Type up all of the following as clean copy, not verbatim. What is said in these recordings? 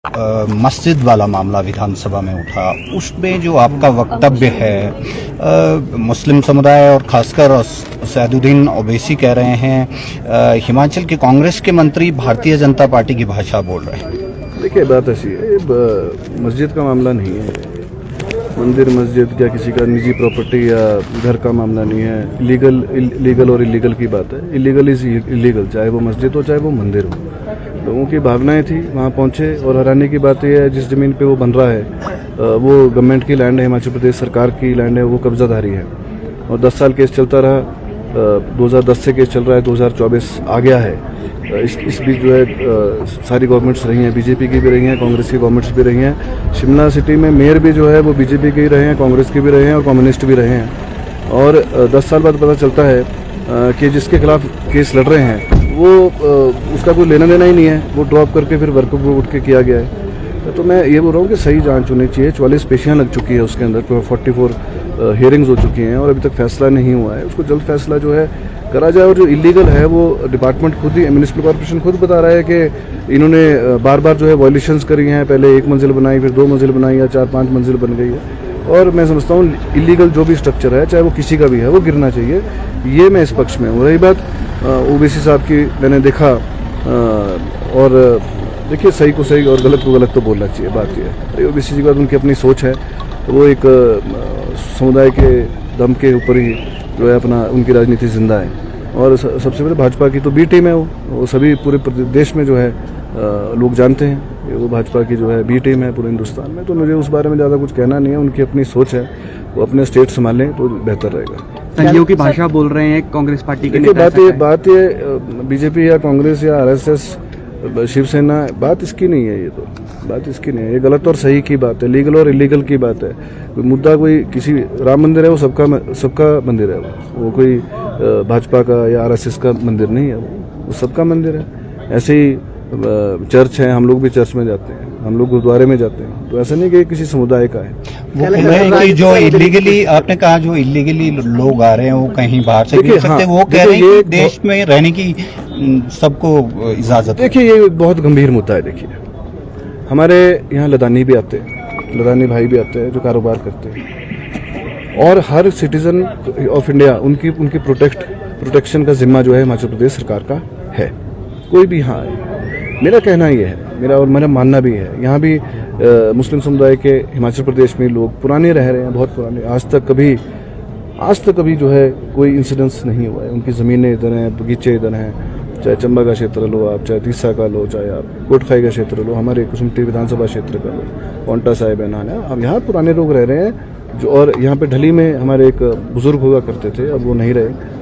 मस्जिद वाला मामला विधानसभा में उठा, उसमें जो आपका वक्तव्य है, मुस्लिम समुदाय और खासकर सैदुद्दीन ओवैसी कह रहे हैं हिमाचल के कांग्रेस के मंत्री भारतीय जनता पार्टी की भाषा बोल रहे हैं। देखिए, बात ऐसी है, मस्जिद का मामला नहीं है, मंदिर मस्जिद क्या किसी का निजी प्रॉपर्टी या घर का मामला नहीं है। लीगल और इलीगल की बात है। इलीगल इज इलीगल, चाहे वो मस्जिद हो चाहे वो मंदिर हो। लोगों की भावनाएं थी, वहाँ पहुँचे। और हैरानी की बात यह है, जिस ज़मीन पे वो बन रहा है वो गवर्नमेंट की लैंड है, हिमाचल प्रदेश सरकार की लैंड है, वो कब्जाधारी है। और 10 साल केस चलता रहा, 2010 से केस चल रहा है, 2024 आ गया है। इस बीच जो है सारी गवर्नमेंट्स रही हैं, बीजेपी की भी रही हैं, कांग्रेस की गवर्नमेंट्स भी रही हैं। शिमला सिटी में मेयर भी जो है वो बीजेपी के ही रहे हैं, कांग्रेस के भी रहे हैं और कम्युनिस्ट भी रहे हैं। और 10 साल बाद पता चलता है कि जिसके खिलाफ केस लड़ रहे हैं वो उसका कोई लेना देना ही नहीं है, वो ड्रॉप करके फिर वर्कआउट उठ के किया गया है। तो मैं ये बोल रहा हूँ कि सही जांच होनी चाहिए। 44 पेशियाँ लग चुकी है उसके अंदर, 44 हियरिंग्स हो चुकी हैं और अभी तक फैसला नहीं हुआ है। उसको जल्द फैसला जो है करा जाए। और जो इलीगल है वो डिपार्टमेंट खुद ही, म्यूनिसिपल कॉर्पोरेशन खुद बता रहा है कि इन्होंने बार बार जो है वायलेशंस करी हैं। पहले 1 मंजिल बनाई, फिर 2 मंजिल बनाई, या 4-5 मंजिल बन गई है। और मैं समझता हूँ इलीगल जो भी स्ट्रक्चर है, चाहे वो किसी का भी है, वो गिरना चाहिए। ये मैं इस पक्ष में हूँ। रही बात ओवैसी साहब की, मैंने देखा और देखिए, सही को सही और गलत को गलत तो बोलना चाहिए। बात यह है, ओवैसी जी की बात, उनकी अपनी सोच है। वो एक समुदाय के दम के ऊपर ही जो है अपना उनकी राजनीति जिंदा है। और सबसे पहले भाजपा की तो बी टीम है, वो सभी पूरे देश में जो है लोग जानते हैं। वो भाजपा की जो है बी टीम है पूरे हिंदुस्तान में। तो मुझे उस बारे में ज़्यादा कुछ कहना नहीं है। उनकी अपनी सोच है, वो अपने स्टेट संभालें तो बेहतर रहेगा। संघियों की भाषा बोल रहे हैं कांग्रेस पार्टी के नेता। बात ये बीजेपी या कांग्रेस या आरएसएस शिवसेना, बात इसकी नहीं है। ये तो बात इसकी नहीं है। ये गलत और सही की बात है, लीगल और इलीगल की बात है। कोई मुद्दा, कोई किसी राम मंदिर है, वो सबका मंदिर है। वो कोई भाजपा का या आरएसएस का मंदिर नहीं है, वो सबका मंदिर है। ऐसे ही चर्च है, हम लोग भी चर्च में जाते हैं, हम लोग गुरुद्वारे में जाते हैं। तो ऐसा नहीं कि किसी समुदाय का है। वो कह रहे हैं कि जो इलीगली, आपने कहा जो इलीगली लोग आ रहे हैं वो कहीं बाहर से भी सकते, वो कह रहे हैं कि देश में रहने की सबको इजाजत। देखिए, ये बहुत गंभीर मुद्दा है। देखिए, हमारे यहाँ लदानी भी आते हैं, लदानी भाई भी आते हैं जो कारोबार करते हैं। और हर सिटीजन ऑफ इंडिया, उनकी प्रोटेक्शन का जिम्मा जो है हिमाचल प्रदेश सरकार का है। कोई भी यहाँ आए, मेरा कहना ये है, मेरा मानना भी है। यहाँ भी मुस्लिम समुदाय के हिमाचल प्रदेश में लोग पुराने रह रहे हैं, बहुत पुराने। आज तक कभी जो है कोई इंसिडेंस नहीं हुआ है। उनकी ज़मीनें इधर हैं, बगीचे इधर हैं, चाहे चंबा का क्षेत्र लो आप, चाहे तीसा का लो, चाहे आप कोटखाई का क्षेत्र लो, हमारे कुसुम्पटी विधानसभा क्षेत्र का लो, पौंटा साहिब है, नाना। अब यहाँ पुराने लोग रह रहे हैं जो। और यहाँ पे ढली में हमारे एक बुजुर्ग हुआ करते थे, अब वो नहीं रहे।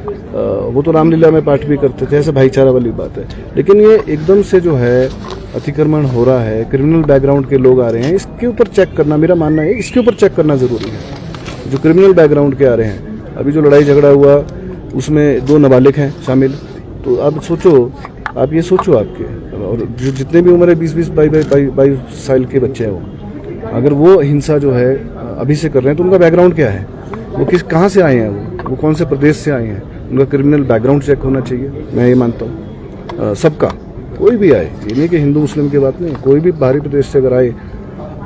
वो तो रामलीला में पाठ भी करते थे। ऐसे भाईचारा वाली बात है। लेकिन ये एकदम से जो है अतिक्रमण हो रहा है, क्रिमिनल बैकग्राउंड के लोग आ रहे हैं, इसके ऊपर चेक करना, मेरा मानना है इसके ऊपर चेक करना ज़रूरी है। जो क्रिमिनल बैकग्राउंड के आ रहे हैं, अभी जो लड़ाई झगड़ा हुआ उसमें 2 नाबालिग हैं शामिल। तो आप सोचो, आप ये सोचो, आपके और जो जितने भी उम्र है 20-20, 22 साल के बच्चे हैं, वो अगर वो हिंसा जो है अभी से कर रहे हैं तो उनका बैकग्राउंड क्या है, वो कहाँ से आए हैं, वो कौन से प्रदेश से आए हैं, उनका क्रिमिनल बैकग्राउंड चेक होना चाहिए। मैं ये मानता हूँ सबका, कोई भी आए, ये नहीं कि हिंदू मुस्लिम की बात नहीं, कोई भी बाहरी प्रदेश से अगर आए।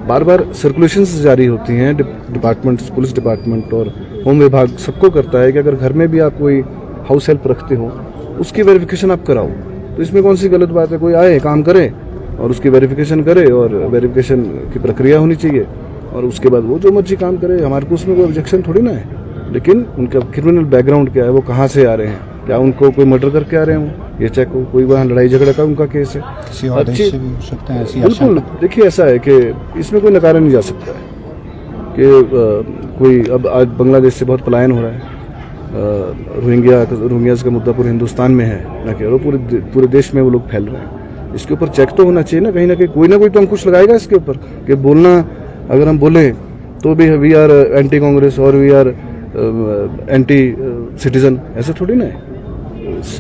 बार बार सर्कुलेशंस जारी होती हैं डिपार्टमेंट्स, पुलिस डिपार्टमेंट और होम विभाग सबको करता है कि अगर घर में भी आप कोई हाउस हेल्प रखते हो उसकी वेरिफिकेशन आप कराओ। तो इसमें कौन सी गलत बात है? कोई आए, काम करे और उसकी वेरिफिकेशन करे, और वेरिफिकेशन की प्रक्रिया होनी चाहिए और उसके बाद वो जो मर्जी काम करे। हमारे को उसमें कोई ऑब्जेक्शन थोड़ी ना है। लेकिन उनका क्रिमिनल बैकग्राउंड क्या है, वो कहाँ से आ रहे हैं, क्या उनको कोई मर्डर करके आ रहे हैं, ये चेक हो। कोई वहाँ लड़ाई झगड़ा का उनका केस है, बिल्कुल। देखिए, ऐसा है कि इसमें कोई नकारा नहीं जा सकता है कि कोई अब आज बांग्लादेश से बहुत पलायन हो रहा है। रोहिंग्याज का मुद्दा पूरे हिंदुस्तान में है ना, कि पूरे देश में वो लोग फैल रहे हैं। इसके ऊपर चेक तो होना चाहिए ना, कहीं ना कहीं कोई ना कोई तो अंकुश लगाएगा इसके ऊपर। कि बोलना, अगर हम बोले तो भी वी आर एंटी कांग्रेस और वी आर एंटी सिटीजन, ऐसे थोड़ी ना है।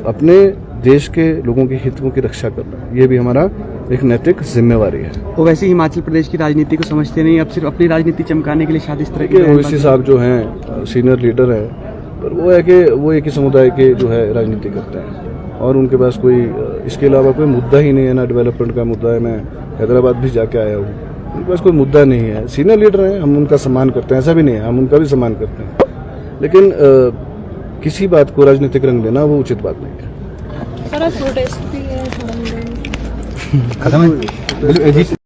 अपने देश के लोगों के हितों की रक्षा करना, ये भी हमारा एक नैतिक जिम्मेवारी है। वो वैसे हिमाचल प्रदेश की राजनीति को समझते नहीं, अब सिर्फ अपनी राजनीति चमकाने के लिए शादी इस तरह की। ओवैसी साहब जो हैं सीनियर लीडर है, पर वो है कि वो एक ही समुदाय के जो है राजनीति करते हैं और उनके पास कोई इसके अलावा कोई मुद्दा ही नहीं है, ना डेवलपमेंट का मुद्दा है। मैं हैदराबाद भी जाके आया हूँ, उनके पास कोई मुद्दा नहीं है। सीनियर लीडर हैं, हम उनका सम्मान करते हैं, ऐसा भी नहीं है, हम उनका भी सम्मान करते हैं, लेकिन किसी बात को राजनीतिक रंग देना वो उचित बात नहीं है। सर आज प्रोटेस्ट भी है खत्म है।